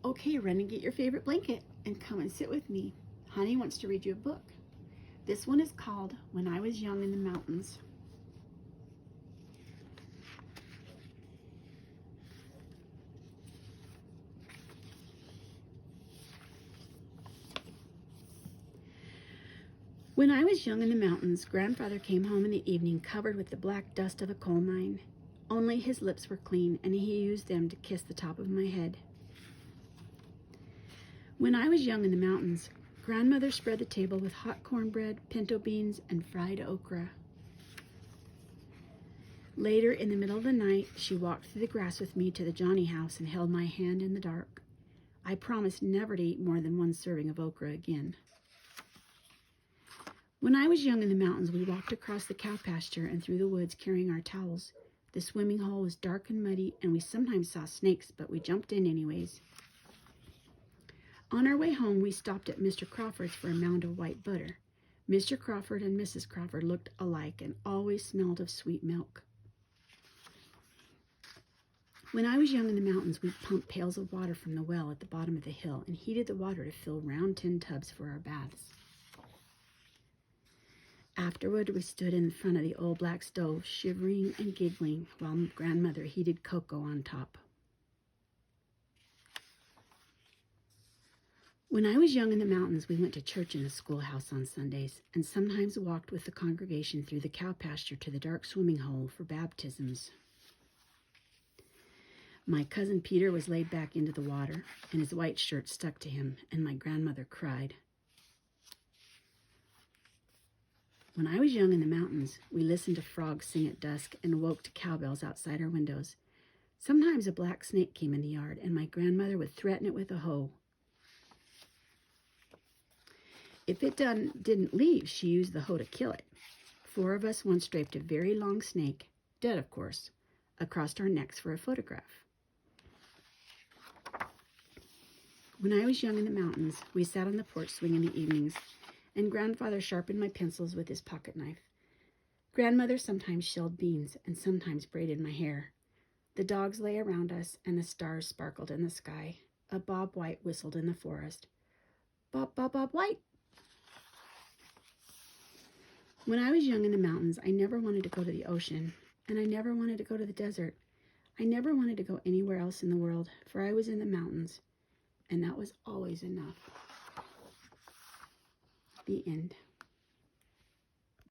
Okay, run and get your favorite blanket and come and sit with me. Honey wants to read you a book. This one is called When I Was Young in the Mountains. When I was young in the mountains, Grandfather came home in the evening covered with the black dust of a coal mine. Only his lips were clean, and he used them to kiss the top of my head. When I was young in the mountains, Grandmother spread the table with hot cornbread, pinto beans, and fried okra. Later, in the middle of the night, she walked through the grass with me to the Johnny house and held my hand in the dark. I promised never to eat more than one serving of okra again. When I was young in the mountains, we walked across the cow pasture and through the woods carrying our towels. The swimming hole was dark and muddy, and we sometimes saw snakes, but we jumped in anyways. On our way home, we stopped at Mr. Crawford's for a mound of white butter. Mr. Crawford and Mrs. Crawford looked alike and always smelled of sweet milk. When I was young in the mountains, we pumped pails of water from the well at the bottom of the hill and heated the water to fill round tin tubs for our baths. Afterward, we stood in front of the old black stove, shivering and giggling, while Grandmother heated cocoa on top. When I was young in the mountains, we went to church in the schoolhouse on Sundays, and sometimes walked with the congregation through the cow pasture to the dark swimming hole for baptisms. My cousin Peter was laid back into the water, and his white shirt stuck to him, and my grandmother cried. When I was young in the mountains, we listened to frogs sing at dusk and awoke to cowbells outside our windows. Sometimes a black snake came in the yard, and my grandmother would threaten it with a hoe. If it didn't leave, she used the hoe to kill it. 4 of us once draped a very long snake, dead of course, across our necks for a photograph. When I was young in the mountains, we sat on the porch swing in the evenings, and Grandfather sharpened my pencils with his pocket knife. Grandmother sometimes shelled beans and sometimes braided my hair. The dogs lay around us, and the stars sparkled in the sky. A bob white whistled in the forest. Bob, bob, bob white! When I was young in the mountains, I never wanted to go to the ocean, and I never wanted to go to the desert. I never wanted to go anywhere else in the world, for I was in the mountains, and that was always enough. The end.